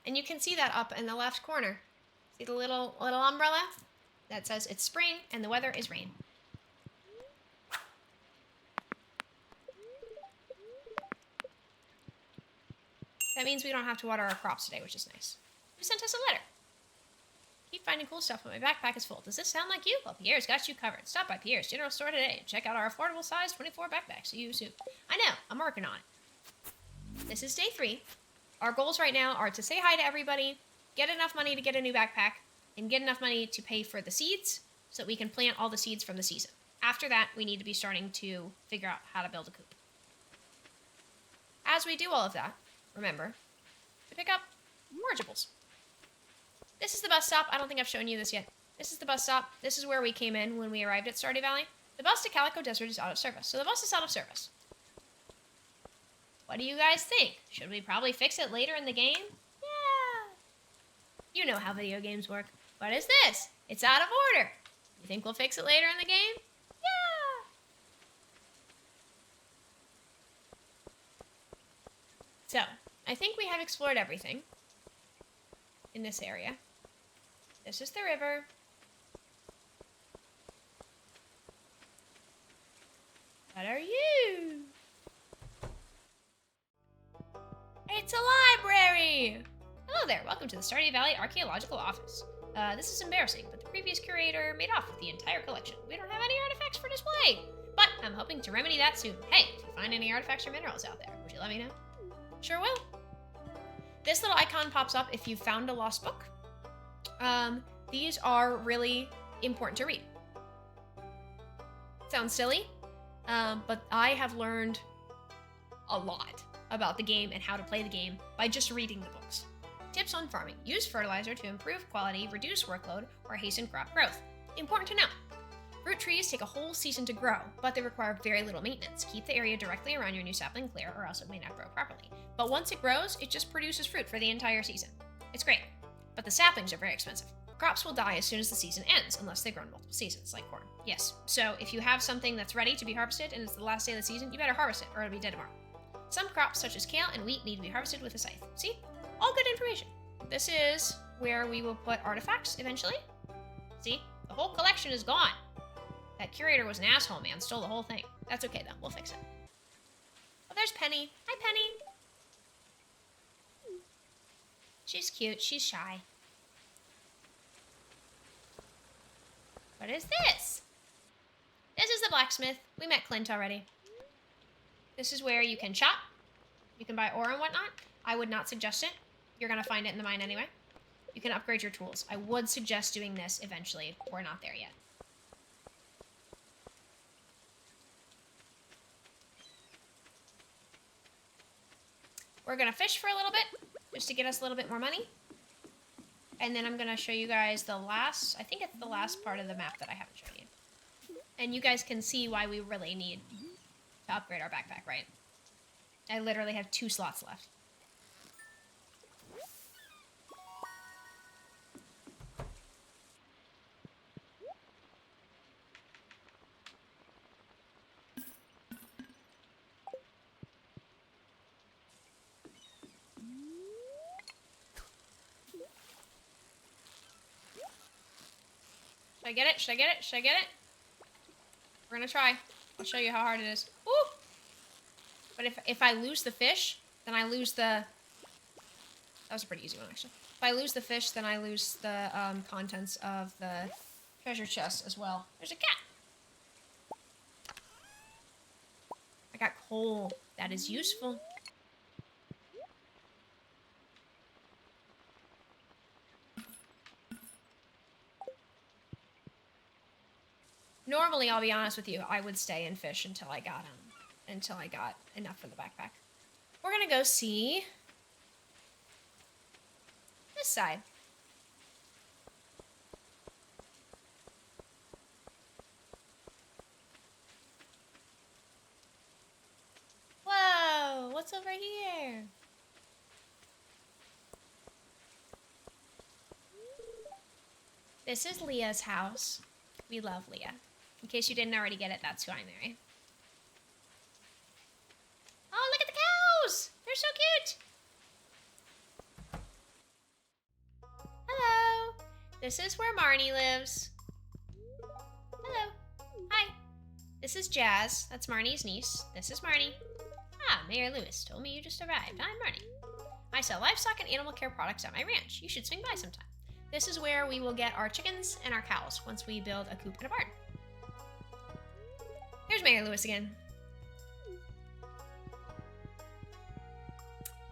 And you can see that up in the left corner. See the little umbrella? That says it's spring and the weather is rain. That means we don't have to water our crops today, which is nice. Who sent us a letter? Keep finding cool stuff, but my backpack is full. Does this sound like you? Well, Pierre's got you covered. Stop by Pierre's General Store today and check out our affordable size 24 backpacks. See you soon. I know, I'm working on it. This is day 3. Our goals right now are to say hi to everybody, get enough money to get a new backpack, and get enough money to pay for the seeds so that we can plant all the seeds from the season. After that, we need to be starting to figure out how to build a coop. As we do all of that, remember to pick up forageables. This is the bus stop. I don't think I've shown you this yet. This is the bus stop. This is where we came in when we arrived at Stardew Valley. The bus to Calico Desert is out of service, so the bus is out of service. What do you guys think? Should we probably fix it later in the game? Yeah. You know how video games work. What is this? It's out of order. You think we'll fix it later in the game? Yeah. So, I think we have explored everything in this area. This is the river. What are you? It's a library! Hello there, welcome to the Stardew Valley Archaeological Office. This is embarrassing, but the previous curator made off with the entire collection. We don't have any artifacts for display, but I'm hoping to remedy that soon. Hey, if you find any artifacts or minerals out there, would you let me know? Sure will. This little icon pops up if you found a lost book. These are really important to read. Sounds silly, but I have learned a lot about the game and how to play the game by just reading the books. Tips on farming. Use fertilizer to improve quality, reduce workload, or hasten crop growth. Important to know. Fruit trees take a whole season to grow, but they require very little maintenance. Keep the area directly around your new sapling clear or else it may not grow properly. But once it grows, it just produces fruit for the entire season. It's great, but the saplings are very expensive. Crops will die as soon as the season ends, unless they grow in multiple seasons, like corn. Yes, so if you have something that's ready to be harvested and it's the last day of the season, you better harvest it or it'll be dead tomorrow. Some crops, such as kale and wheat, need to be harvested with a scythe. See? All good information. This is where we will put artifacts eventually. See? The whole collection is gone. That curator was an asshole, man. Stole the whole thing. That's okay, though. We'll fix it. Oh, there's Penny. Hi, Penny. She's cute. She's shy. What is this? This is the blacksmith. We met Clint already. This is where you can chop. You can buy ore and whatnot. I would not suggest it. You're going to find it in the mine anyway. You can upgrade your tools. I would suggest doing this eventually. We're not there yet. We're going to fish for a little bit, just to get us a little bit more money. And then I'm going to show you guys the last, I think it's the last part of the map that I haven't shown you. And you guys can see why we really need to upgrade our backpack, right? I literally have 2 slots left. Should I get it? Should I get it? Should I get it? We're gonna try. I'll show you how hard it is. Woo! But if I lose the fish, then I lose the... That was a pretty easy one, actually. If I lose the fish, then I lose the contents of the treasure chest as well. There's a cat! I got coal. That is useful. Normally, I'll be honest with you, I would stay and fish until I got enough for the backpack. We're gonna go see this side. Whoa, what's over here? This is Leah's house. We love Leah. In case you didn't already get it, that's who I marry. Oh, look at the cows! They're so cute! This is where Marnie lives. Hello. Hi. This is Jazz. That's Marnie's niece. This is Marnie. Ah, Mayor Lewis told me you just arrived. I'm Marnie. I sell livestock and animal care products at my ranch. You should swing by sometime. This is where we will get our chickens and our cows once we build a coop and a barn. Here's Mayor Lewis again.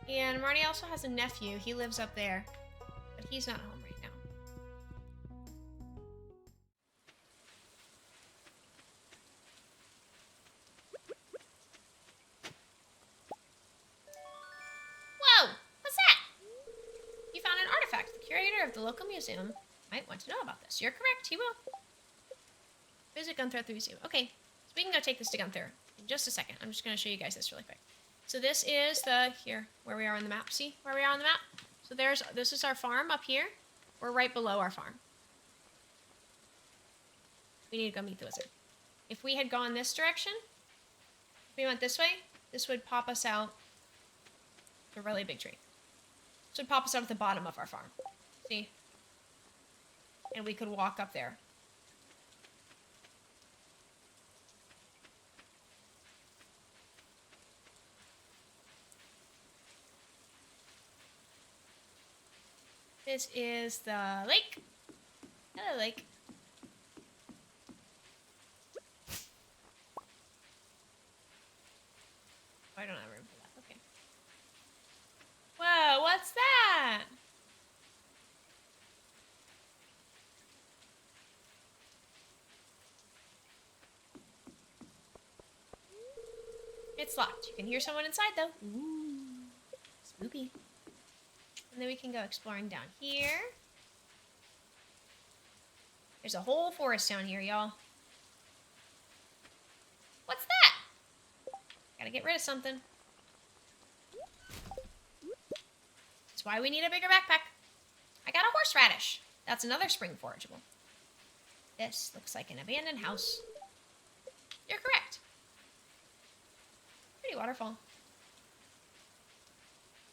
And Marnie also has a nephew. He lives up there, but he's not home right now. Whoa! What's that? You found an artifact. The curator of the local museum might want to know about this. You're correct. He will. Visit Gunther at the museum. Okay, so we can go take this to Gunther in just a second. I'm just going to show you guys this really quick. So this is where we are on the map. See where we are on the map? So this is our farm up here. We're right below our farm. We need to go meet the wizard. If we had gone this direction, if we went this way, this would pop us out a really big tree. This would pop us out at the bottom of our farm. See? And we could walk up there. This is the lake. Hello, lake. Oh, I don't have room for that. Okay. Whoa, what's that? It's locked. You can hear someone inside, though. Ooh, spooky. And then we can go exploring down here. There's a whole forest down here, y'all. What's that? Gotta get rid of something. That's why we need a bigger backpack. I got a horseradish. That's another spring forageable. This looks like an abandoned house. You're correct. Pretty waterfall.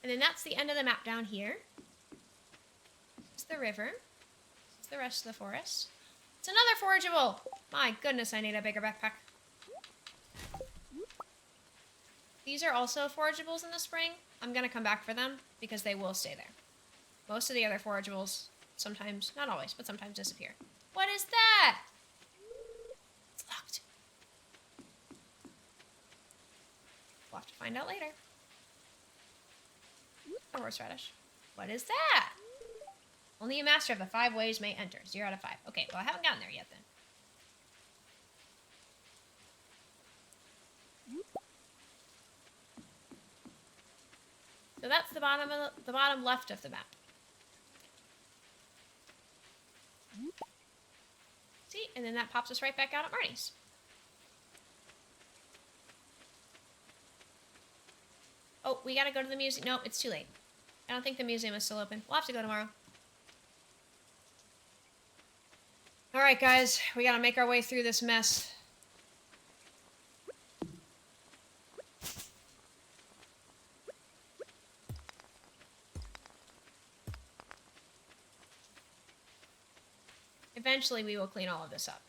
And then that's the end of the map down here. This is the river. This is the rest of the forest. It's another forageable! My goodness, I need a bigger backpack. These are also forageables in the spring. I'm going to come back for them because they will stay there. Most of the other forageables sometimes, not always, but sometimes disappear. What is that? It's locked. We'll have to find out later. A horseradish. What is that? Only a master of the 5 ways may enter. 0 out of 5. Okay, well, I haven't gotten there yet then. So that's the bottom left of the map. See, and then that pops us right back out at Marnie's. Oh, we gotta go to the museum. No, it's too late. I don't think the museum is still open. We'll have to go tomorrow. Alright, guys. We gotta make our way through this mess. Eventually, we will clean all of this up.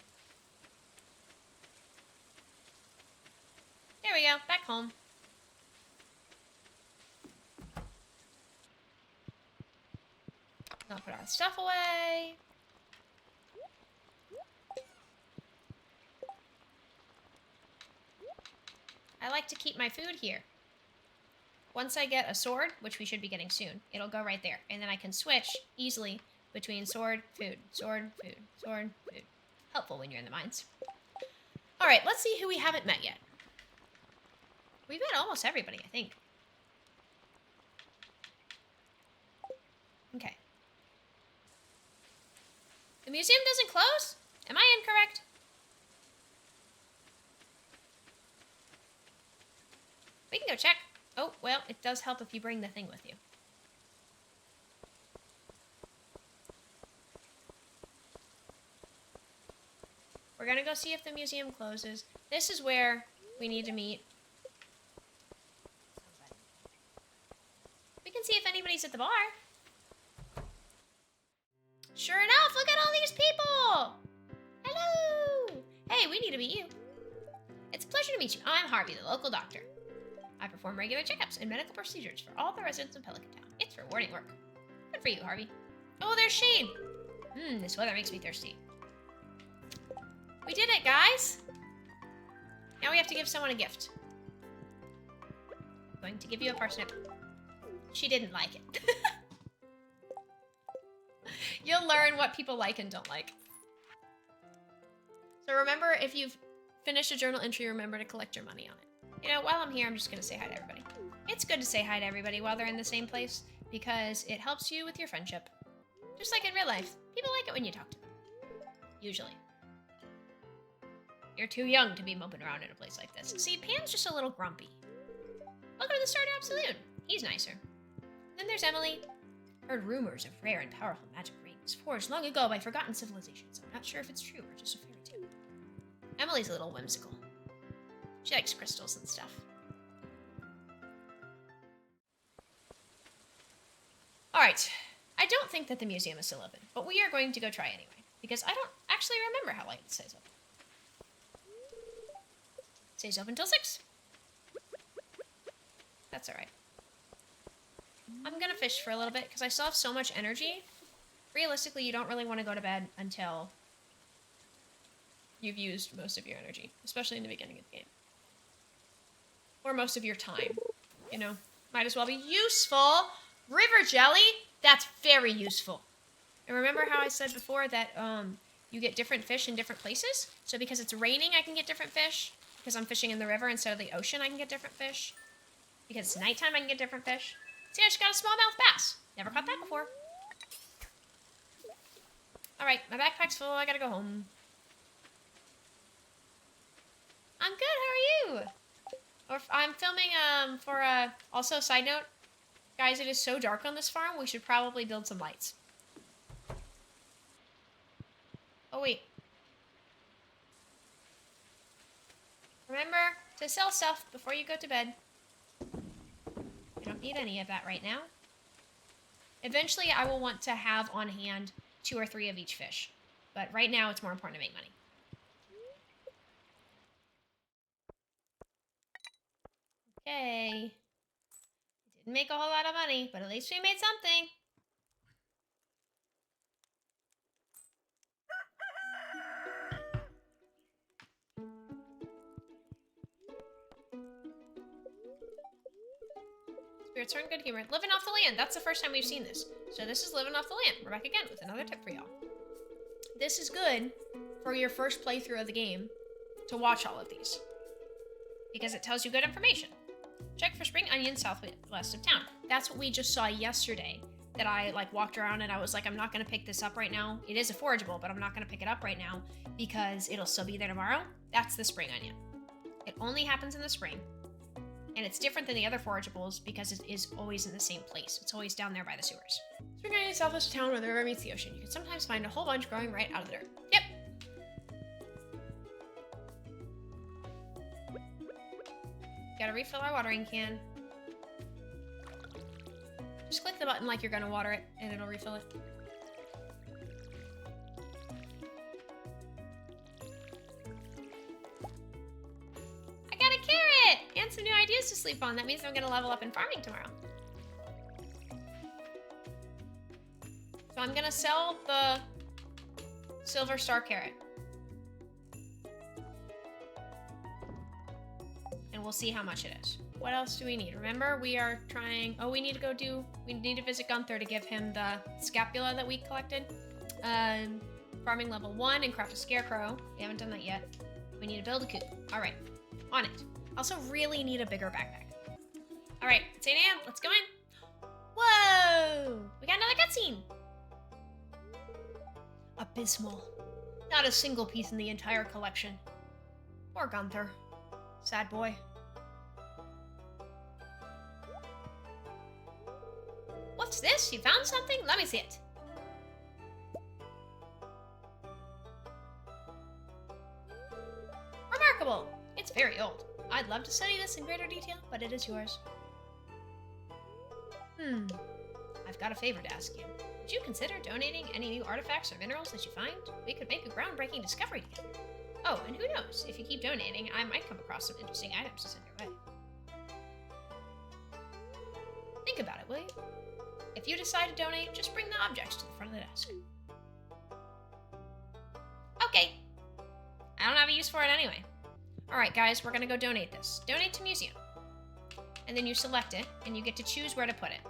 There we go. Back home. I'll put our stuff away. I like to keep my food here. Once I get a sword, which we should be getting soon, it'll go right there. And then I can switch easily between sword, food, sword, food, sword, food. Helpful when you're in the mines. Alright, let's see who we haven't met yet. We've met almost everybody, I think. Okay. The museum doesn't close? Am I incorrect? We can go check. Oh, well, it does help if you bring the thing with you. We're gonna go see if the museum closes. This is where we need to meet. We can see if anybody's at the bar. Sure enough, look at all these people! Hello! Hey, we need to meet you. It's a pleasure to meet you. I'm Harvey, the local doctor. I perform regular checkups and medical procedures for all the residents of Pelican Town. It's rewarding work. Good for you, Harvey. Oh, there's Shane. This weather makes me thirsty. We did it, guys! Now we have to give someone a gift. I'm going to give you a parsnip. She didn't like it. You'll learn what people like and don't like. So remember, if you've finished a journal entry, remember to collect your money on it. You know, while I'm here, I'm just going to say hi to everybody. It's good to say hi to everybody while they're in the same place because it helps you with your friendship. Just like in real life, people like it when you talk to them. Usually. You're too young to be moping around in a place like this. See, Pan's just a little grumpy. Welcome to the Stardew Saloon. He's nicer. Then there's Emily. Heard rumors of rare and powerful magic rings forged long ago by forgotten civilizations. I'm not sure if it's true or just a fairy tale. Emily's a little whimsical. She likes crystals and stuff. Alright, I don't think that the museum is still open, but we are going to go try anyway, because I don't actually remember how late it stays open. It stays open till 6. That's alright. I'm gonna fish for a little bit, because I still have so much energy. Realistically, you don't really want to go to bed until you've used most of your energy, especially in the beginning of the game. Or most of your time, you know? Might as well be useful! River jelly? That's very useful. And remember how I said before that you get different fish in different places? So because it's raining, I can get different fish. Because I'm fishing in the river instead of the ocean, I can get different fish. Because it's nighttime, I can get different fish. See, I just got a smallmouth bass. Never caught that before. Alright, my backpack's full. I gotta go home. I'm good, how are you? Or I'm filming, also, side note, guys, it is so dark on this farm, we should probably build some lights. Oh, wait. Remember to sell stuff before you go to bed. I don't need any of that right now. Eventually, I will want to have on hand 2 or 3 of each fish. But right now, it's more important to make money. Okay. Didn't make a whole lot of money, but at least we made something. Spirits are in good humor. Living off the land. That's the first time we've seen this. So this is living off the land. We're back again with another tip for y'all. This is good for your first playthrough of the game to watch all of these. Because it tells you good information. Check for spring onions southwest of town. That's what we just saw yesterday. That I walked around and I was like, I'm not going to pick this up right now. It is a forageable, but I'm not going to pick it up right now because it'll still be there tomorrow. That's the spring onion. It only happens in the spring. And it's different than the other forageables because it is always in the same place. It's always down there by the sewers. Spring onion southwest of town where the river meets the ocean. You can sometimes find a whole bunch growing right out of the dirt. Yep. Gotta refill our watering can. Just click the button like you're gonna water it, and it'll refill it. I got a carrot! And some new ideas to sleep on. That means I'm gonna level up in farming tomorrow. So I'm gonna sell the silver star carrot. And we'll see how much it is. What else do we need? Remember, we are trying... Oh, we need to visit Gunther to give him the scapula that we collected. Farming level 1 and craft a scarecrow. We haven't done that yet. We need to build a coop. All right, on it. Also really need a bigger backpack. All right, it's 8 a.m. Let's go in. Whoa! We got another cutscene. Abysmal. Not a single piece in the entire collection. Poor Gunther. Sad boy. What's this? You found something? Let me see it. Remarkable! It's very old. I'd love to study this in greater detail, but it is yours. I've got a favor to ask you. Did you consider donating any new artifacts or minerals that you find? We could make a groundbreaking discovery together. Oh, and who knows? If you keep donating, I might come across some interesting items to send your way. Think about it, will you? If you decide to donate, just bring the objects to the front of the desk. Okay. I don't have a use for it anyway. Alright, guys, we're gonna go donate this. Donate to museum. And then you select it, and you get to choose where to put it.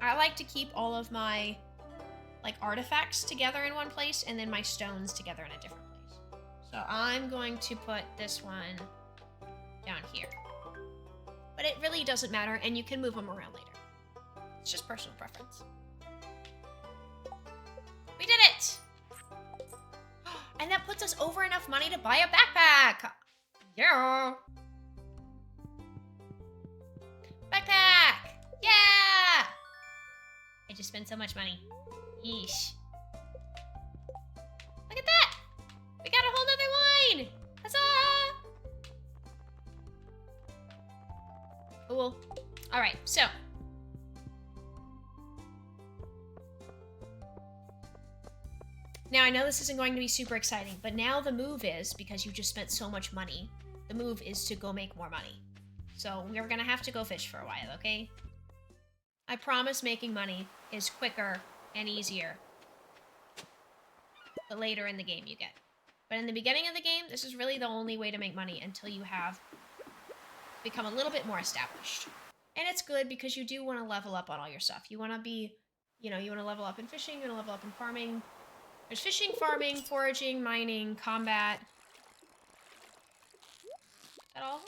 I like to keep all of my, like, artifacts together in one place, and then my stones together in a different place. So I'm going to put this one down here. But it really doesn't matter, and you can move them around later. It's just personal preference. We did it! And that puts us over enough money to buy a backpack! Yeah! Backpack! Yeah! I just spent so much money. Yeesh. Look at that! We got a whole nother line! Huzzah! Cool. Alright, so. Now, I know this isn't going to be super exciting, but now the move is, because you just spent so much money, the move is to go make more money. So we're gonna have to go fish for a while, okay? I promise making money is quicker and easier the later in the game you get. But in the beginning of the game, this is really the only way to make money until you have become a little bit more established. And it's good because you do want to level up on all your stuff. You want to be, you want to level up in fishing, you want to level up in farming. There's fishing, farming, foraging, mining, combat. Is that all?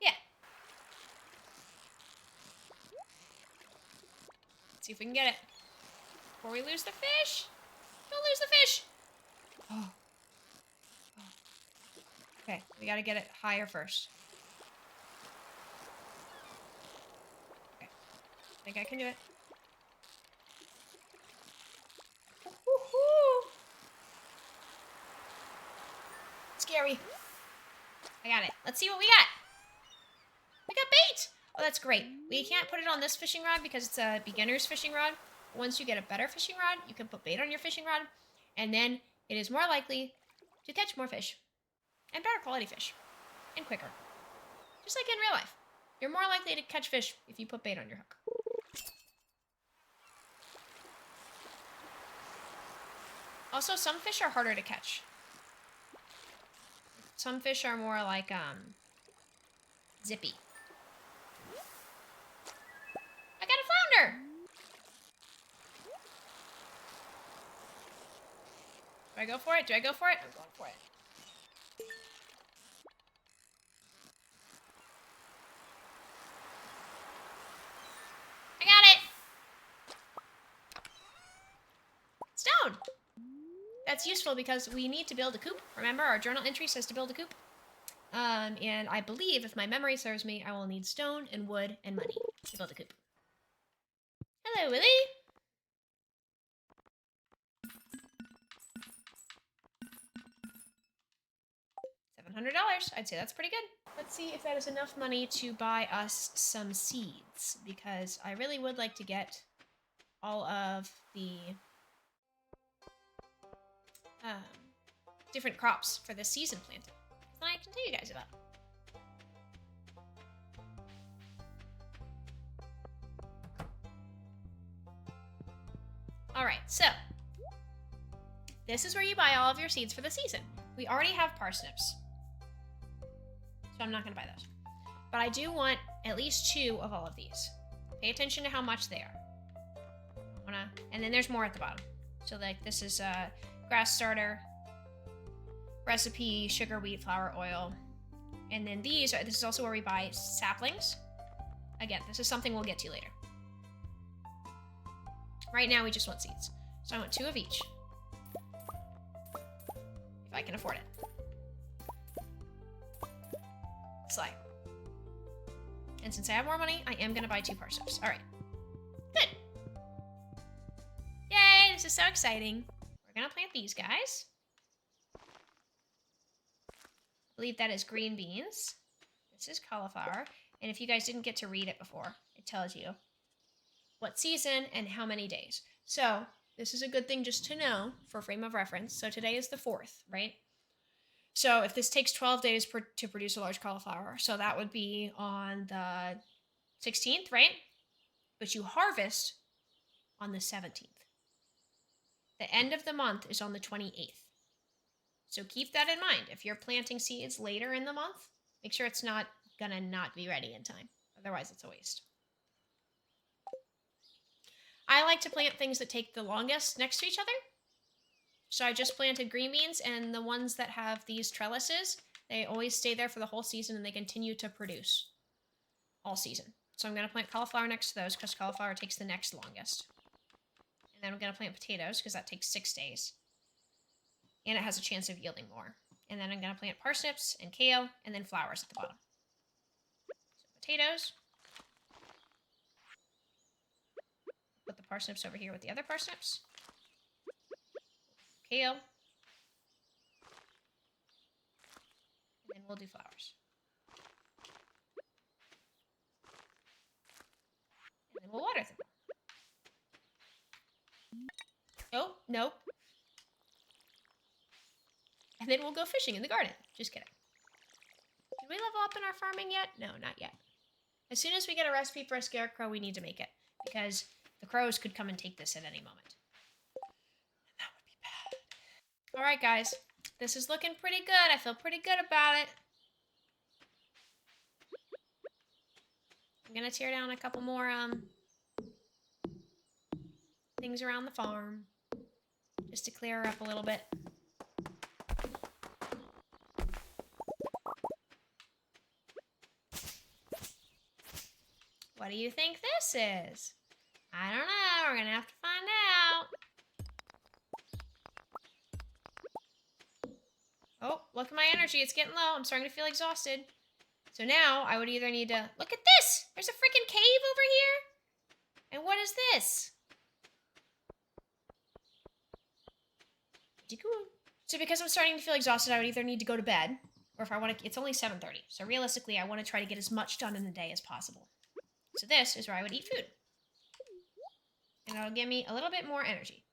Yeah. Let's see if we can get it. Before we lose the fish. Don't lose the fish. Oh. Okay, we gotta get it higher first. Okay. I think I can do it. Woohoo! Scary. I got it. Let's see what we got. We got bait! Oh, that's great. We can't put it on this fishing rod because it's a beginner's fishing rod. Once you get a better fishing rod, you can put bait on your fishing rod, and then it is more likely to catch more fish. And better quality fish. And quicker. Just like in real life. You're more likely to catch fish if you put bait on your hook. Also, some fish are harder to catch. Some fish are more like, zippy. I got a flounder! Do I go for it? Do I go for it? I'm going for it. I got it! Stone! That's useful because we need to build a coop. Remember, our journal entry says to build a coop. And I believe, if my memory serves me, I will need stone and wood and money to build a coop. Hello, Willie! $700. I'd say that's pretty good. Let's see if that is enough money to buy us some seeds, because I really would like to get all of the different crops for this season planted. Then I can tell you guys about them. Alright, so this is where you buy all of your seeds for the season. We already have parsnips, so I'm not going to buy those. But I do want at least 2 of all of these. Pay attention to how much they are. And then there's more at the bottom. So like this is grass starter, recipe, sugar, wheat, flour, oil. And then this is also where we buy saplings. Again, this is something we'll get to later. Right now we just want seeds. So I want 2 of each. If I can afford it. Slide. And since I have more money, I am gonna buy 2 parsnips. Alright. Good. Yay, this is so exciting. We're gonna plant these guys. believe that is green beans. This is cauliflower. And if you guys didn't get to read it before, it tells you what season and how many days. So this is a good thing just to know for frame of reference. So today is the 4th, right? So if this takes 12 days to produce a large cauliflower, so that would be on the 16th, right? But you harvest on the 17th. The end of the month is on the 28th. So keep that in mind. If you're planting seeds later in the month, make sure it's not gonna not be ready in time. Otherwise, it's a waste. I like to plant things that take the longest next to each other. So I just planted green beans, and the ones that have these trellises, they always stay there for the whole season, and they continue to produce all season. So I'm going to plant cauliflower next to those because cauliflower takes the next longest. And then I'm going to plant potatoes because that takes 6 days. And it has a chance of yielding more. And then I'm going to plant parsnips and kale, and then flowers at the bottom. So potatoes. Put the parsnips over here with the other parsnips. Kale. And then we'll do flowers. And then we'll water them. Oh, no. And then we'll go fishing in the garden. Just kidding. Did we level up in our farming yet? No, not yet. As soon as we get a recipe for a scarecrow, we need to make it. Because the crows could come and take this at any moment. And that would be bad. Alright, guys. This is looking pretty good. I feel pretty good about it. I'm going to tear down a couple more things around the farm. Just to clear her up a little bit. What do you think this is? I don't know. We're going to have to find out. Oh, look at my energy. It's getting low. I'm starting to feel exhausted. So now I would either need to... Look at this! There's a freaking cave over here! And what is this? So because I'm starting to feel exhausted, I would either need to go to bed, or if I want to... It's only 7:30. So realistically, I want to try to get as much done in the day as possible. So this is where I would eat food. And it'll give me a little bit more energy.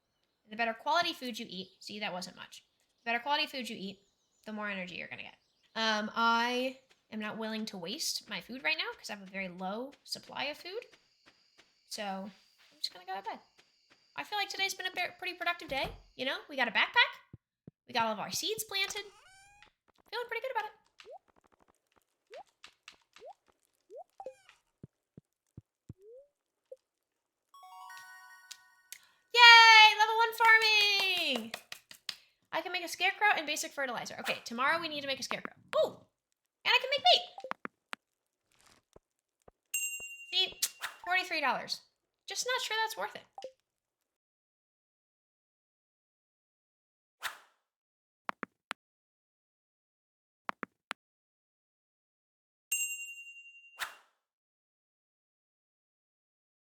And the better quality food you eat... See, that wasn't much. The better quality food you eat, the more energy you're going to get. I am not willing to waste my food right now because I have a very low supply of food. So I'm just going to go to bed. I feel like today's been a pretty productive day. You know, we got a backpack. We got all of our seeds planted. Feeling pretty good about it. Yay! Level 1 farming! I can make a scarecrow and basic fertilizer. Okay, tomorrow we need to make a scarecrow. Ooh! And I can make meat! See? $43. Just not sure that's worth it.